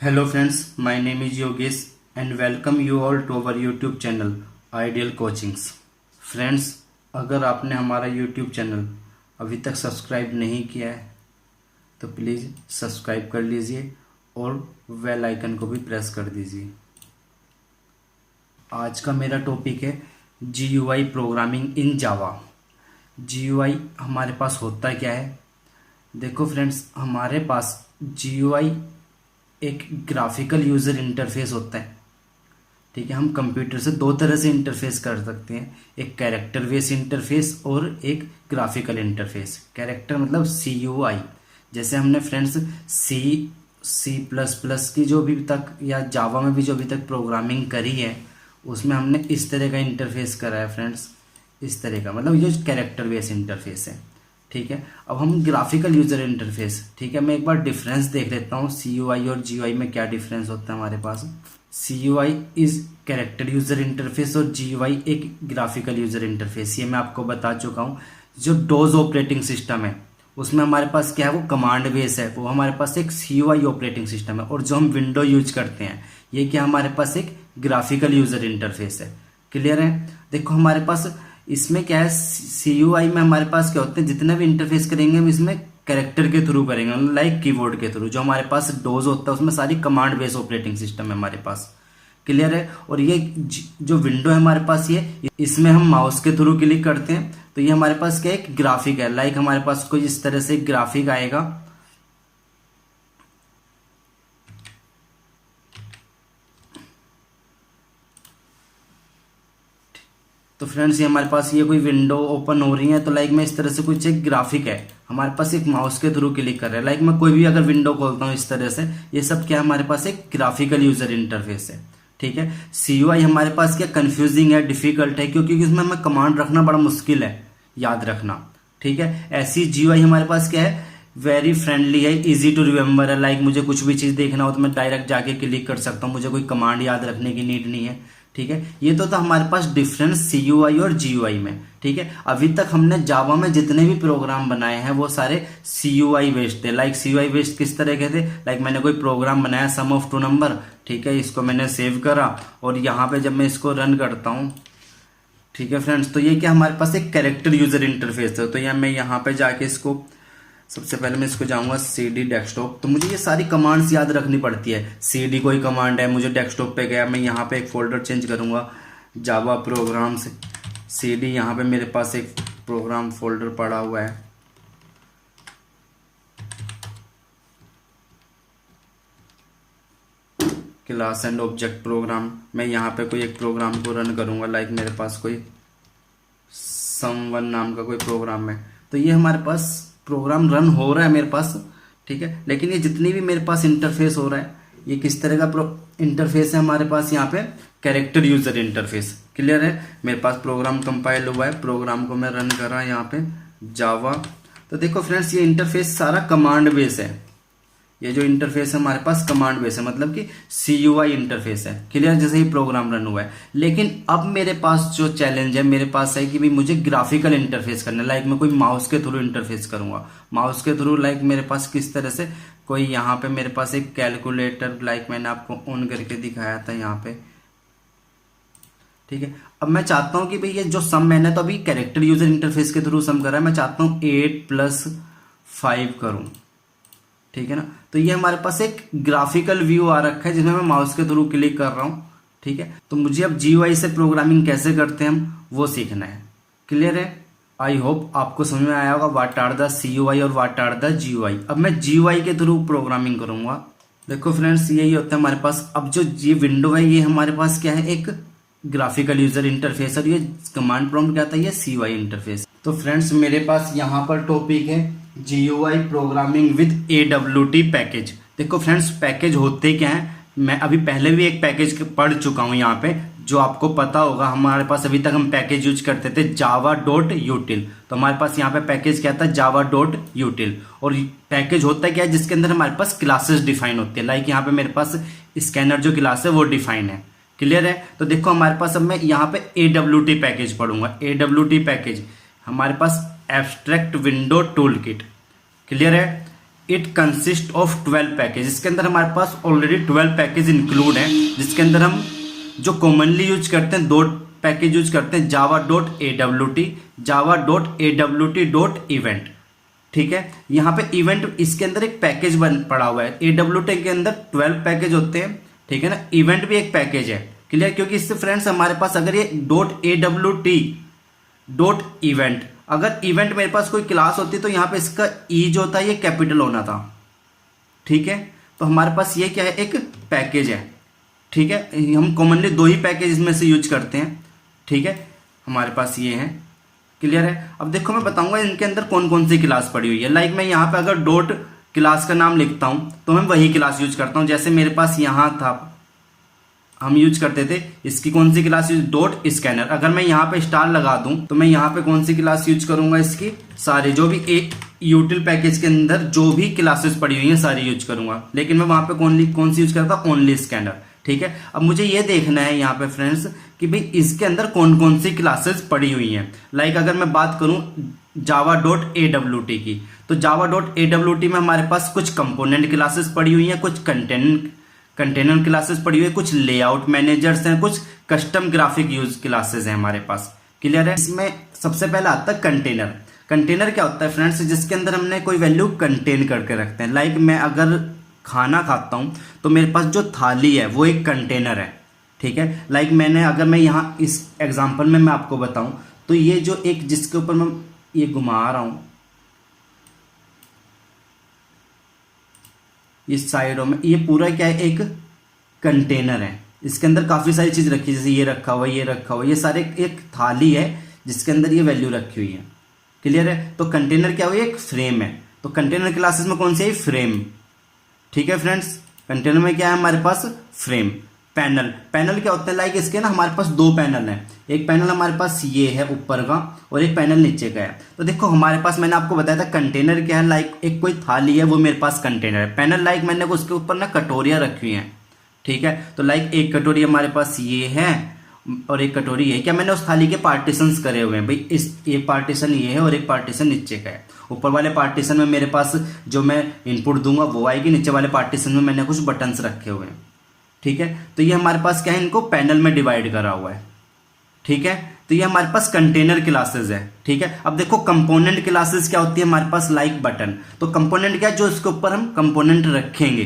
Hello friends, my name is Yogesh and welcome you all to our YouTube channel Ideal Coachings। Friends, अगर आपने हमारा YouTube channel अभी तक subscribe नहीं किया है तो प्लीज़ सब्सक्राइब कर लीजिए और बेल आइकन को भी प्रेस कर दीजिए। आज का मेरा टॉपिक है GUI programming in Java. GUI हमारे पास होता क्या है? देखो फ्रेंड्स, हमारे पास GUI एक ग्राफिकल यूज़र इंटरफेस होता है। ठीक है, हम कंप्यूटर से दो तरह से इंटरफेस कर सकते हैं, एक कैरेक्टर बेस इंटरफेस और एक ग्राफिकल इंटरफेस। कैरेक्टर मतलब CUI। जैसे हमने फ्रेंड्स C++ की जो भी तक या जावा में भी जो अभी तक प्रोग्रामिंग करी है उसमें हमने इस तरह का इंटरफेस करा है फ्रेंड्स, इस तरह का, मतलब ये कैरेक्टर बेस इंटरफेस है। ठीक है, अब हम ग्राफिकल यूज़र इंटरफेस, ठीक है, मैं एक बार डिफरेंस देख लेता हूँ CUI और GUI में क्या डिफरेंस होता है हमारे पास। CUI is character user interface और GUI एक ग्राफिकल यूज़र इंटरफेस। ये मैं आपको बता चुका हूँ। जो डोज ऑपरेटिंग सिस्टम है उसमें हमारे पास क्या है, वो कमांड बेस है, वो हमारे पास एक CUI ऑपरेटिंग सिस्टम है। और जो हम विंडो यूज करते हैं ये क्या, हमारे पास एक ग्राफिकल यूज़र इंटरफेस है। क्लियर है? देखो हमारे पास इसमें क्या है, CUI में हमारे पास क्या होते हैं, जितना भी इंटरफेस करेंगे हम इसमें कैरेक्टर के थ्रू करेंगे, लाइक कीबोर्ड के थ्रू। जो हमारे पास डोज होता है उसमें सारी कमांड बेस ऑपरेटिंग सिस्टम है हमारे पास। क्लियर है? और ये जो विंडो है हमारे पास, ये इसमें हम माउस के थ्रू क्लिक करते हैं तो ये हमारे पास क्या एक ग्राफिक है, लाइक हमारे पास कोई इस तरह से ग्राफिक आएगा। तो फ्रेंड्स, ये हमारे पास ये कोई विंडो ओपन हो रही है तो लाइक मैं इस तरह से कुछ एक ग्राफिक है, हमारे पास एक माउस के थ्रू क्लिक कर रहा है। लाइक मैं कोई भी अगर विंडो खोलता हूँ इस तरह से, ये सब क्या हमारे पास एक ग्राफिकल यूजर इंटरफेस है। ठीक है, CUI हमारे पास क्या कंफ्यूजिंग है, डिफिकल्ट है, क्योंकि इसमें हमें कमांड रखना बड़ा मुश्किल है, याद रखना। ठीक है, ऐसी GUI हमारे पास क्या है, वेरी फ्रेंडली है, इजी टू रिमेंबर है। लाइक मुझे कुछ भी चीज़ देखना हो तो मैं डायरेक्ट जाके क्लिक कर सकता हूँ, मुझे कोई कमांड याद रखने की नीड नहीं है। ठीक है, ये तो था हमारे पास डिफरेंस CUI और GUI में। ठीक है, अभी तक हमने जावा में जितने भी प्रोग्राम बनाए हैं वो सारे CUI बेस्ड थे। लाइक CUI बेस्ड किस तरह के थे, लाइक मैंने कोई प्रोग्राम बनाया सम ऑफ टू नंबर, ठीक है, इसको मैंने सेव करा और यहाँ पे जब मैं इसको रन करता हूँ, ठीक है फ्रेंड्स, तो ये क्या हमारे पास एक कैरेक्टर यूजर इंटरफेस है। तो यहाँ मैं यहाँ पे जाके इसको, सबसे पहले मैं इसको जाऊंगा CD डेस्कटॉप। तो मुझे ये सारी कमांड्स याद रखनी पड़ती है। CD कोई कमांड है, मुझे डेस्कटॉप पे गया, मैं यहाँ पे एक फोल्डर चेंज करूंगा जावा प्रोग्राम से CD। यहाँ पे मेरे पास एक प्रोग्राम फोल्डर पड़ा हुआ है, क्लास एंड ऑब्जेक्ट प्रोग्राम। मैं यहाँ पे कोई एक प्रोग्राम को रन करूंगा, लाइक मेरे पास कोई सम1 नाम का कोई प्रोग्राम है। तो ये हमारे पास प्रोग्राम रन हो रहा है मेरे पास। ठीक है, लेकिन ये जितनी भी मेरे पास इंटरफेस हो रहा है ये किस तरह का इंटरफेस है हमारे पास, यहाँ पे कैरेक्टर यूजर इंटरफेस। क्लियर है? मेरे पास प्रोग्राम कंपाइल हुआ है, प्रोग्राम को मैं रन कर रहा यहाँ पे जावा। तो देखो फ्रेंड्स, ये इंटरफेस सारा कमांड बेस है। ये जो इंटरफेस है हमारे पास कमांड बेस है, मतलब कि CUI इंटरफेस है। क्लियर? जैसे ही प्रोग्राम रन हुआ है। लेकिन अब मेरे पास जो चैलेंज है मेरे पास है कि भाई मुझे ग्राफिकल इंटरफेस करना है। लाइक मैं कोई माउस के थ्रू इंटरफेस करूंगा, माउस के थ्रू। लाइक मेरे पास किस तरह से, कोई यहाँ पे मेरे पास एक कैलकुलेटर, लाइक मैंने आपको ऑन करके दिखाया था यहाँ पे। ठीक है, अब मैं चाहता हूं कि भाई ये जो सम मैंने तो अभी कैरेक्टर यूजर इंटरफेस के थ्रू सम करा है, मैं चाहता हूं 8 + 5 करूं। ठीक है ना? तो ये हमारे पास एक ग्राफिकल व्यू आ रखा है जिसमें मैं माउस के थ्रू क्लिक कर रहा हूं। ठीक है, तो मुझे अब GUI से प्रोग्रामिंग कैसे करते हैं हम वो सीखना है। क्लियर है? आई होप आपको समझ में आया होगा व्हाट आर द CUI और व्हाट आर द GUI। अब मैं GUI के थ्रू प्रोग्रामिंग करूंगा। देखो फ्रेंड्स, यही होता है हमारे पास। अब जो ये विंडो है ये हमारे पास क्या है, एक ग्राफिकल यूजर इंटरफेस, और ये कमांड प्रॉम्प्ट क्या आता है, ये CUI इंटरफेस। तो फ्रेंड्स, मेरे पास यहाँ पर टॉपिक है GUI programming with AWT package. देखो फ्रेंड्स, पैकेज होते क्या हैं, मैं अभी पहले भी एक पैकेज पढ़ चुका हूँ यहाँ पे, जो आपको पता होगा। हमारे पास अभी तक हम पैकेज यूज करते थे java.util। तो हमारे पास यहाँ पे पैकेज क्या था, java.util। और पैकेज होता है क्या है, जिसके अंदर हमारे पास क्लासेस डिफाइन होती है। लाइक यहाँ पे मेरे पास स्कैनर जो क्लास है वो डिफाइन है। क्लियर है? तो देखो हमारे पास, अब मैं यहाँ पे AWT पैकेज पढ़ूंगा। AWT पैकेज हमारे पास abstract window tool kit. Clear है? It consist of 12 package. इसके अंदर हमारे पास ऑलरेडी 12 पैकेज इंक्लूड हैं, जिसके अंदर हम जो कॉमनली यूज करते हैं 2 पैकेज यूज करते हैं, java.awt, java.awt.event। ठीक है, यहाँ पे इवेंट इसके अंदर एक पैकेज पड़ा हुआ है। AWT के अंदर 12 पैकेज होते हैं, ठीक है ना। इवेंट भी एक पैकेज है, क्लियर। क्योंकि इससे फ्रेंड्स हमारे पास अगर ये .awt.event, अगर इवेंट मेरे पास कोई क्लास होती तो यहाँ पे इसका ई जो होता है ये कैपिटल होना था, ठीक है। तो हमारे पास ये क्या है, एक पैकेज है, ठीक है। हम कॉमनली 2 ही पैकेज इसमें से यूज करते हैं, ठीक है। हमारे पास ये है, क्लियर है। अब देखो मैं बताऊंगा इनके अंदर कौन कौन सी क्लास पड़ी हुई है। लाइक मैं यहाँ पे अगर डॉट क्लास का नाम लिखता हूं तो मैं वही क्लास यूज करता हूं। जैसे मेरे पास यहाँ था, हम यूज करते थे इसकी कौन सी क्लास यूज, डॉट स्कैनर। अगर मैं यहाँ पे स्टार लगा दूं तो मैं यहाँ पे कौन सी क्लास यूज करूंगा, इसकी सारी जो भी एक यूटिल पैकेज के अंदर जो भी क्लासेस पड़ी हुई हैं सारी यूज करूंगा। लेकिन मैं वहां पे कौन सी यूज करता, ओनली स्कैनर, ठीक है। अब मुझे ये देखना है यहाँ पे फ्रेंड्स कि भाई इसके अंदर कौन कौन सी क्लासेस पड़ी हुई हैं। लाइक अगर मैं बात करूं java.awt की, तो java.awt में हमारे पास कुछ कंपोनेंट क्लासेस पड़ी हुई हैं, कुछ कंटेनर क्लासेस पड़ी हुई है, कुछ लेआउट मैनेजर्स हैं, कुछ कस्टम ग्राफिक यूज क्लासेस हैं हमारे पास, क्लियर है। इसमें सबसे पहला आता है कंटेनर। कंटेनर क्या होता है फ्रेंड्स, जिसके अंदर हमने कोई वैल्यू कंटेन करके रखते हैं। लाइक मैं अगर खाना खाता हूं तो मेरे पास जो थाली है वो एक कंटेनर है, ठीक है। लाइक अगर मैं यहाँ इस एग्जांपल में मैं आपको बताऊं तो ये जो एक जिसके ऊपर मैं ये घुमा रहा हूं, इस साइडों में ये पूरा क्या है, एक कंटेनर है। इसके अंदर काफी सारी चीज रखी है, जैसे ये रखा हुआ, ये रखा हुआ, ये सारे एक थाली है जिसके अंदर ये वैल्यू रखी हुई है, क्लियर है। तो कंटेनर क्या हुआ, एक फ्रेम है। तो कंटेनर क्लासेस में कौन सी है, फ्रेम, ठीक है फ्रेंड्स। कंटेनर में क्या है हमारे पास, फ्रेम। पैनल क्या होता है, लाइक इसके ना हमारे पास 2 पैनल हैं। एक पैनल हमारे पास ये है ऊपर का और एक पैनल नीचे का है। तो देखो हमारे पास मैंने आपको बताया था कंटेनर क्या है, लाइक एक कोई थाली है वो मेरे पास कंटेनर है। पैनल लाइक मैंने उसके ऊपर ना कटोरियां रखी हुई हैं, ठीक है। तो लाइक एक कटोरी हमारे पास ये है और एक कटोरी है। क्या मैंने उस थाली के पार्टीशंस करे हुए हैं, भाई इस एक पार्टीशन ये है और एक पार्टीशन नीचे का है। ऊपर वाले पार्टीशन में मेरे पास जो मैं इनपुट दूंगा वो आएगी, नीचे वाले पार्टीशन में मैंने कुछ बटन्स रखे हुए हैं, ठीक है। तो ये हमारे पास क्या है, इनको पैनल में डिवाइड करा हुआ है, ठीक है। तो ये हमारे पास कंटेनर क्लासेस है, ठीक है। अब देखो कंपोनेंट क्लासेस क्या होती है हमारे पास, लाइक बटन। तो कंपोनेंट क्या है, जो इसके ऊपर हम कंपोनेंट रखेंगे,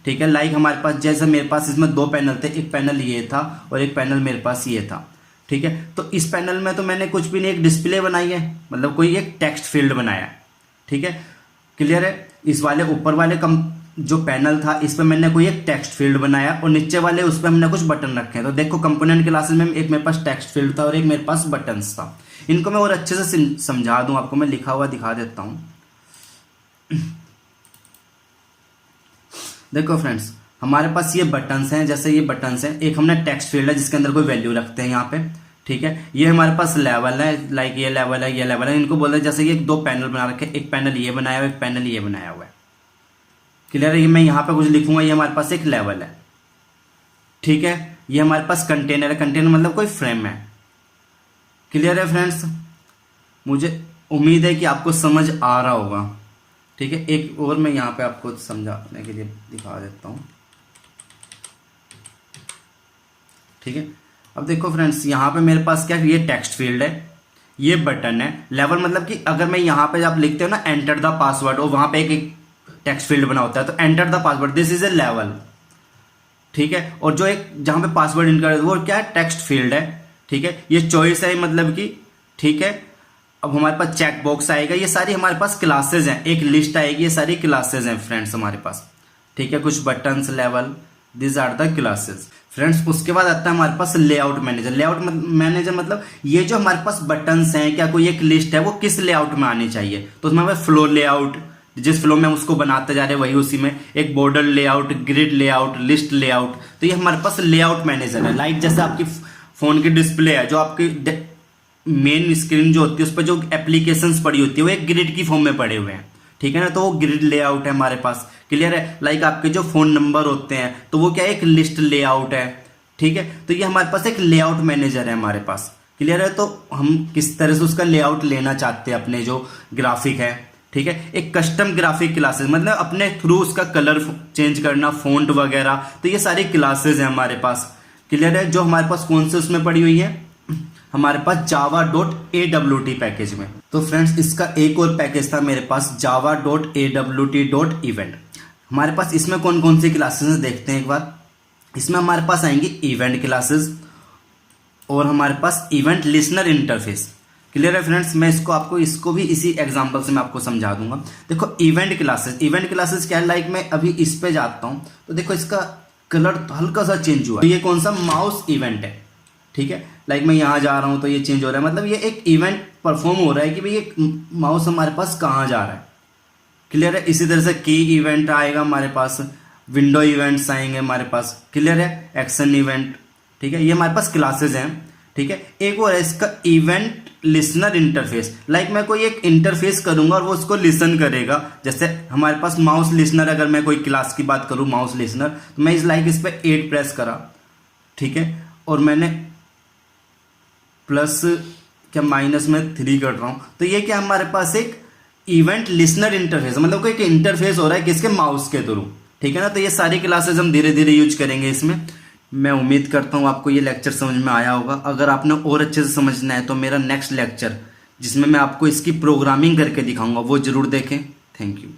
ठीक है। लाइक हमारे पास जैसे मेरे पास इसमें 2 पैनल थे, एक पैनल ये था और एक पैनल मेरे पास ये था, ठीक है। तो इस पैनल में तो मैंने कुछ भी नहीं, एक डिस्प्ले बनाई है, मतलब कोई एक टेक्स्ट फील्ड बनाया, ठीक है, क्लियर है। इस वाले ऊपर वाले जो पैनल था इस पर मैंने कोई एक टेक्स्ट फील्ड बनाया और नीचे वाले उस पर हमने कुछ बटन रखे हैं। तो देखो कंपोनेंट क्लासेस में एक मेरे पास टेक्स्ट फील्ड था और एक मेरे पास बटन्स था। इनको मैं और अच्छे से समझा दूं आपको, मैं लिखा हुआ दिखा देता हूं। देखो फ्रेंड्स हमारे पास ये बटन्स हैं, जैसे ये बटन्स हैं, एक हमने टेक्स्ट फील्ड है जिसके अंदर कोई वैल्यू रखते हैं यहाँ पे, ठीक है। ये हमारे पास लेवल है, लाइक ये लेवल है, ये लेवल है। इनको बोलते हैं जैसे ये 2 पैनल बना रखे, एक पैनल ये बनाया हुआ, एक पैनल ये बनाया हुआ है, क्लियर है। ये मैं यहाँ पे कुछ लिखूंगा, ये हमारे पास एक लेवल है, ठीक है। ये हमारे पास कंटेनर है, कंटेनर मतलब कोई फ्रेम है, क्लियर है फ्रेंड्स। मुझे उम्मीद है कि आपको समझ आ रहा होगा, ठीक है। एक और मैं यहाँ पे आपको समझाने के लिए दिखा देता हूँ, ठीक है। अब देखो फ्रेंड्स यहाँ पे मेरे पास क्या है, ये टेक्स्ट फील्ड है, ये बटन है। लेवल मतलब कि अगर मैं यहाँ पे आप लिखते हो ना एंटर द पासवर्ड और वहां पे एक टेक्स्ट फील्ड बना होता है, तो enter the password, this is a level, ठीक है। और जो एक जहां पे पासवर्ड इनकर वो क्या है, टेक्स्ट फील्ड है, ठीक है। ये चॉइस है मतलब कि, ठीक है। अब हमारे पास चेक बॉक्स आएगा, ये सारी हमारे पास क्लासेस हैं, एक लिस्ट आएगी, ये सारी क्लासेस हैं फ्रेंड्स हमारे पास, ठीक है। कुछ बटन्स, लेवल, this are the classes friends. उसके बाद आता है हमारे पास लेआउट मैनेजर। लेआउट मैनेजर मतलब ये जो हमारे पास बटन्स हैं, क्या कोई एक लिस्ट है वो किस लेआउट में आनी चाहिए, तो उसमें हमें फ्लो लेआउट, जिस फ्लो में हम उसको बनाते जा रहे हैं वही उसी में, एक border layout, grid layout, list layout. तो ये हमारे पास लेआउट मैनेजर है। लाइक जैसे आपकी फोन की डिस्प्ले है, जो आपकी मेन स्क्रीन जो होती है उस पर जो एप्लीकेशंस पड़ी होती है वो एक ग्रिड की फॉर्म में पड़े हुए हैं, ठीक है ना। तो वो ग्रिड लेआउट है हमारे पास, क्लियर है। लाइक आपके जो फोन नंबर होते हैं तो वो क्या है, एक लिस्ट लेआउट है, ठीक है। तो ये हमारे पास एक लेआउट मैनेजर है हमारे पास, क्लियर है। तो हम किस तरह से उसका लेआउट लेना चाहते हैं अपने जो ग्राफिक है, ठीक है। एक कस्टम ग्राफिक क्लासेस, मतलब अपने थ्रू उसका कलर चेंज करना, फॉन्ट वगैरह, तो ये सारी क्लासेस हैं हमारे पास। क्लियर है। जो हमारे पास कौन से उसमें पड़ी हुई है, हमारे पास java.awt पैकेज में। तो फ्रेंड्स इसका एक और पैकेज था मेरे पास, java.awt.event। हमारे पास इसमें कौन कौन सी क्लासेस देखते हैं एक बार। इसमें हमारे पास आएंगी इवेंट क्लासेस और हमारे पास इवेंट लिसनर इंटरफेस। क्लियर है फ्रेंड्स। मैं इसको भी इसी एग्जांपल से मैं आपको समझा दूंगा। देखो इवेंट क्लासेस क्या है, लाइक मैं अभी इस पे जाता हूं तो देखो इसका कलर हल्का सा चेंज हुआ। तो ये कौन सा माउस इवेंट है, ठीक है। लाइक मैं यहां जा रहा हूं तो ये चेंज हो रहा है, मतलब ये एक इवेंट परफॉर्म हो रहा है कि भाई ये माउस हमारे पास कहां जा रहा है। क्लियर है। इसी तरह से की इवेंट आएगा हमारे पास, विंडो इवेंट्स आएंगे हमारे पास। क्लियर है। एक्शन इवेंट, ठीक है। ये हमारे पास क्लासेस हैं, ठीक है। एक और है इसका इवेंट लिसनर इंटरफेस। लाइक मैं कोई एक इंटरफेस करूंगा और वो उसको लिसन करेगा। जैसे हमारे पास माउस लिसनर, अगर मैं कोई क्लास की बात करूं माउस लिसनर, तो मैं इस पे 8 प्रेस करा, ठीक है, और मैंने प्लस क्या माइनस में 3 कर रहा हूं, तो ये क्या हमारे पास एक इवेंट लिसनर इंटरफेस, मतलब कोई एक इंटरफेस हो रहा है किसके, माउस के थ्रू, ठीक है ना। तो ये सारी क्लासेस हम धीरे धीरे यूज करेंगे इसमें। मैं उम्मीद करता हूँ आपको ये लेक्चर समझ में आया होगा। अगर आपने और अच्छे से समझना है तो मेरा नेक्स्ट लेक्चर जिसमें मैं आपको इसकी प्रोग्रामिंग करके दिखाऊंगा वो जरूर देखें। Thank you.